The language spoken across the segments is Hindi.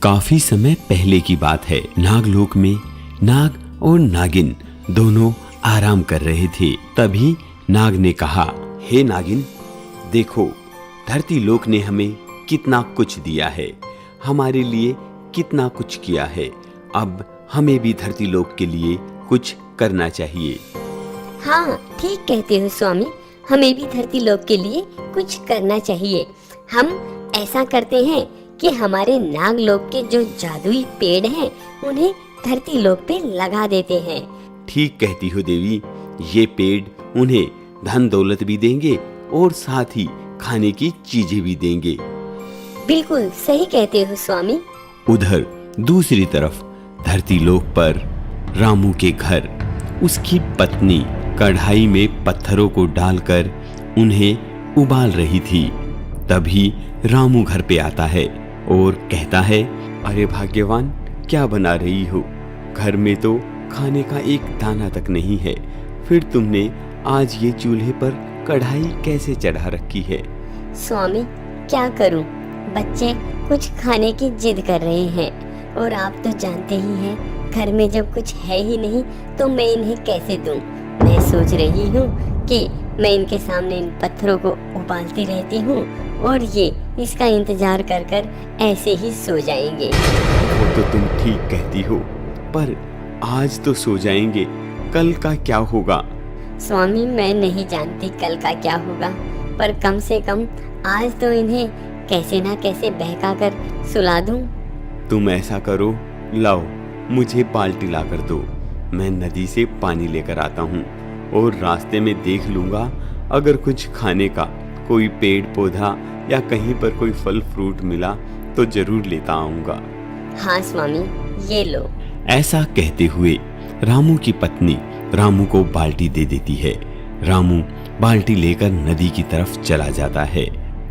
काफी समय पहले की बात है। नागलोक में नाग और नागिन दोनों आराम कर रहे थे। तभी नाग ने कहा, हे नागिन, देखो धरती लोक ने हमें कितना कुछ दिया है, हमारे लिए कितना कुछ किया है। अब हमें भी धरती लोक के लिए कुछ करना चाहिए। हाँ, ठीक कहते हो स्वामी, हमें भी धरती लोक के लिए कुछ करना चाहिए। हम ऐसा करते हैं कि हमारे नाग लोक के जो जादुई पेड़ हैं उन्हें धरती लोक पे लगा देते हैं। ठीक कहती हो देवी, ये पेड़ उन्हें धन दौलत भी देंगे और साथ ही खाने की चीजें भी देंगे। बिल्कुल सही कहते हो स्वामी। उधर दूसरी तरफ धरती लोक पर रामू के घर उसकी पत्नी कढ़ाई में पत्थरों को डालकर उन्हें उबाल रही थी। तभी रामू घर पे आता है और कहता है, अरे भाग्यवान, क्या बना रही हो? घर में तो खाने का एक दाना तक नहीं है, फिर तुमने आज ये चूल्हे पर कढ़ाई कैसे चढ़ा रखी है? स्वामी, क्या करूं, बच्चे कुछ खाने की जिद कर रहे हैं और आप तो जानते ही हैं, घर में जब कुछ है ही नहीं तो मैं इन्हें कैसे दूं। मैं सोच रही हूँ कि मैं इनके सामने इन पत्थरों को उबालती रहती हूँ और ये इसका इंतजार कर कर ऐसे ही सो जाएंगे। वो तो तुम ठीक कहती हो, पर आज तो सो जाएंगे, कल का क्या होगा? स्वामी, मैं नहीं जानती कल का क्या होगा, पर कम से कम आज तो इन्हें कैसे ना कैसे बहका कर सुला दूं। तुम ऐसा करो, लाओ मुझे बाल्टी ला कर दो, मैं नदी से पानी लेकर आता हूँ और रास्ते में देख लूंगा, अगर कुछ खाने का कोई पेड़ पौधा या कहीं पर कोई फल फ्रूट मिला तो जरूर लेता आऊंगा। हाँ स्वामी, ये लो। ऐसा कहते हुए रामू की पत्नी रामू को बाल्टी दे देती है। रामू बाल्टी लेकर नदी की तरफ चला जाता है।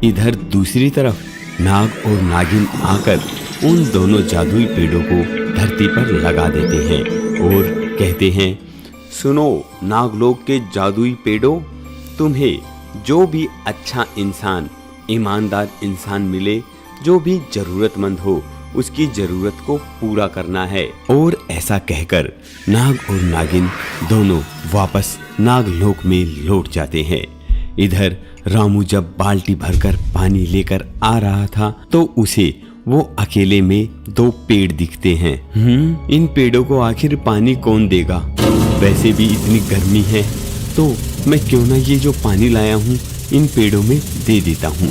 इधर दूसरी तरफ नाग और नागिन आकर उन दोनों जादुई पेड़ों को धरती पर लगा देते हैं और कहते हैं, सुनो नागलोक के जादुई पेड़ों, तुम्हें जो भी अच्छा इंसान, ईमानदार इंसान मिले, जो भी जरूरतमंद हो, उसकी जरूरत को पूरा करना है। और ऐसा कहकर नाग और नागिन दोनों वापस नागलोक में लौट जाते हैं। इधर रामू जब बाल्टी भरकर पानी लेकर आ रहा था तो उसे वो अकेले में दो पेड़ दिखते हैं। इन पेड़ों को आखिर पानी कौन देगा? वैसे भी इतनी गर्मी है तो मैं क्यों ना ये जो पानी लाया हूँ इन पेड़ों में दे देता हूँ।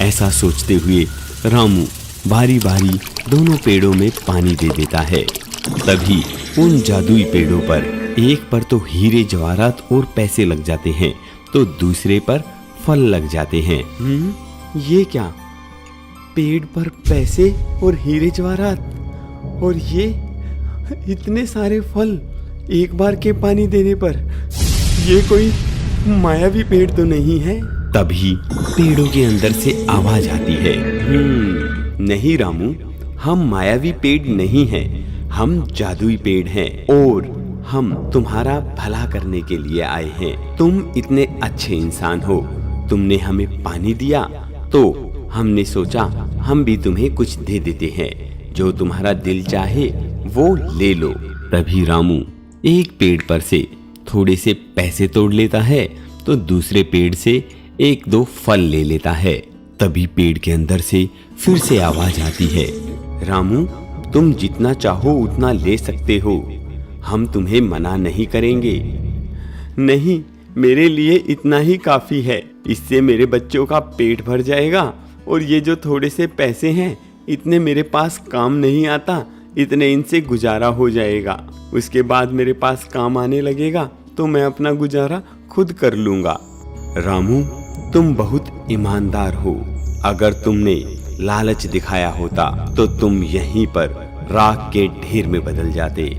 ऐसा सोचते हुए रामू बारी बारी दोनों पेड़ों में पानी दे देता है। तभी उन जादुई पेड़ों पर एक पर तो हीरे जवाहरात और पैसे लग जाते हैं तो दूसरे पर फल लग जाते हैं। ये क्या? पेड़ पर पैसे और हीरे जवाहरात और ये इतने सारे फल एक बार के पानी देने पर, ये कोई मायावी पेड़ तो नहीं है? तभी पेड़ों के अंदर से आवाज आती है, नहीं रामू, हम मायावी पेड़ नहीं हैं, हम जादुई पेड़ हैं और हम तुम्हारा भला करने के लिए आए हैं। तुम इतने अच्छे इंसान हो, तुमने हमें पानी दिया तो हमने सोचा हम भी तुम्हें कुछ दे देते हैं, जो तुम्हारा दिल चाहे वो ले लो। तभी रामू एक पेड़ पर से थोड़े से पैसे तोड़ लेता है तो दूसरे पेड़ से एक दो फल ले लेता है। तभी पेड़ के अंदर से फिर से आवाज आती है, रामू, तुम जितना चाहो उतना ले सकते हो, हम तुम्हें मना नहीं करेंगे। नहीं, मेरे लिए इतना ही काफी है, इससे मेरे बच्चों का पेट भर जाएगा और ये जो थोड़े से पैसे हैं इतने मेरे पास काम नहीं आता, इतने इनसे गुजारा हो जाएगा। उसके बाद मेरे पास काम आने लगेगा तो मैं अपना गुजारा खुद कर लूंगा। रामू, तुम बहुत ईमानदार हो, अगर तुमने लालच दिखाया होता तो तुम यहीं पर राख के ढेर में बदल जाते।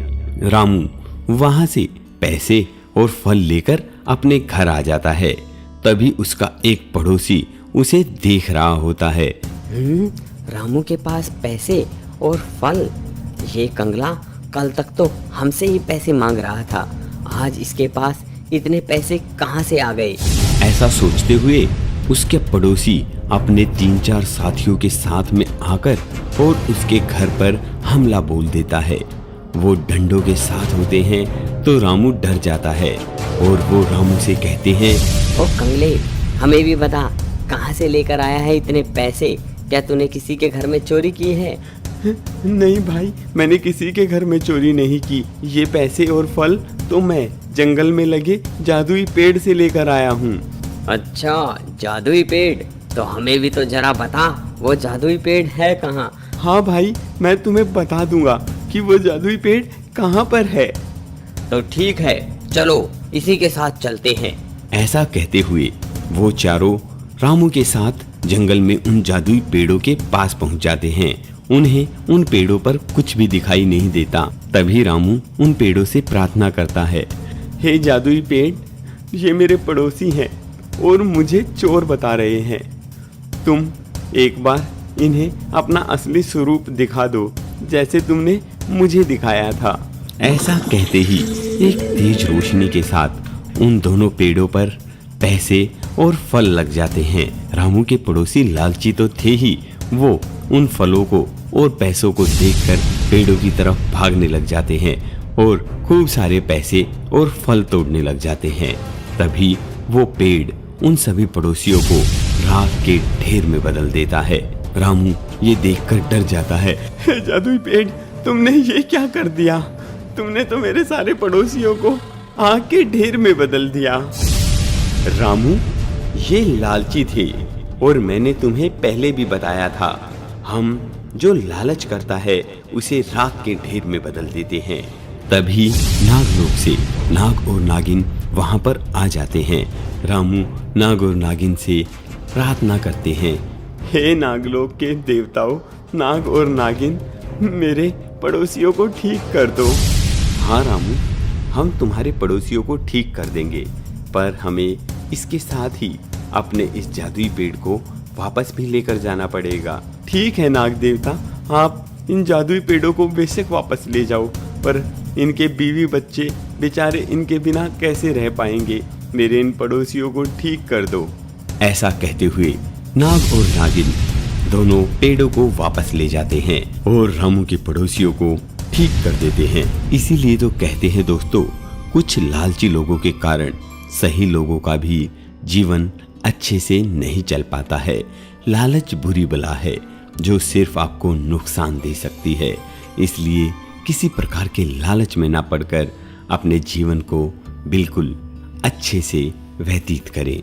रामू वहां से पैसे और फल लेकर अपने घर आ जाता है। तभी उसका एक पड़ोसी उसे देख रहा होता है। रामू के पास पैसे और फल, ये कंगला कल तक तो हमसे ही पैसे मांग रहा था, आज इसके पास इतने पैसे कहाँ से आ गए? ऐसा सोचते हुए उसके पड़ोसी अपने 3-4 साथियों के साथ में आकर और उसके घर पर हमला बोल देता है। वो डंडों के साथ होते हैं तो रामू डर जाता है और वो रामू से कहते हैं, ओ कंगले, हमें भी बता, कहाँ से लेकर आया है इतने पैसे? क्या तूने किसी के घर में चोरी की है? नहीं भाई, मैंने किसी के घर में चोरी नहीं की। ये पैसे और फल तो मैं जंगल में लगे जादुई पेड़ से लेकर आया हूँ। अच्छा, जादुई पेड़? तो हमें भी तो जरा बता, वो जादुई पेड़ है कहाँ? हाँ भाई, मैं तुम्हें बता दूंगा कि वो जादुई पेड़ कहाँ पर है। तो ठीक है, चलो इसी के साथ चलते हैं। ऐसा कहते हुए वो चारों रामू के साथ जंगल में उन जादुई पेड़ों के पास पहुंच जाते हैं। उन्हें उन पेड़ों पर कुछ भी दिखाई नहीं देता। तभी रामू उन पेड़ों से प्रार्थना करता है, हे जादुई पेड़, ये मेरे पड़ोसी हैं और मुझे चोर बता रहे हैं। तुम एक बार इन्हें अपना असली स्वरूप दिखा दो, जैसे तुमने मुझे दिखाया था। ऐसा कहते ही एक तेज रोशनी के साथ उन दोनों पेड़ों पर पैसे और फल लग जाते हैं। रामू के पड़ोसी लालची तो थे ही, वो उन फलों को और पैसों को देखकर पेड़ों की तरफ भागने लग जाते हैं और खूब सारे पैसे और फल तोड़ने लग जाते हैं। तभी वो पेड़ उन सभी पड़ोसियों को राख के ढेर में बदल देता है। रामू ये देखकर डर जाता है, हे जादुई पेड़, तुमने ये क्या कर दिया? तुमने तो मेरे सारे पड़ोसियों को आग के ढेर में बदल दिया। रामू, ये लालची थे और मैंने तुम्हें पहले भी बताया था, हम जो लालच करता है उसे राख के ढेर में बदल देते हैं। तभी नागलोक से नाग और नागिन वहां पर आ जाते हैं। रामू नाग और नागिन से प्रार्थना करते हैं, हे नागलोक के देवताओं, नाग और नागिन, मेरे पड़ोसियों को ठीक कर दो। हाँ रामू, हम तुम्हारे पड़ोसियों को ठीक कर देंगे, पर हमें इसके साथ ही अपने इस जादुई पेड़ को वापस भी लेकर जाना पड़ेगा। ठीक है नाग देवता, आप इन जादुई पेड़ों को बेशक वापस ले जाओ, पर इनके बीवी बच्चे बेचारे इनके बिना कैसे रह पाएंगे? मेरे इन पड़ोसियों को ठीक कर दो। ऐसा कहते हुए नाग और नागिन दोनों पेड़ों को वापस ले जाते हैं और रामू के पड़ोसियों को ठीक कर देते हैं। इसीलिए तो कहते हैं दोस्तों, कुछ लालची लोगों के कारण सही लोगों का भी जीवन अच्छे से नहीं चल पाता है। लालच बुरी बला है जो सिर्फ आपको नुकसान दे सकती है। इसलिए किसी प्रकार के लालच में ना पड़कर अपने जीवन को बिल्कुल अच्छे से व्यतीत करें।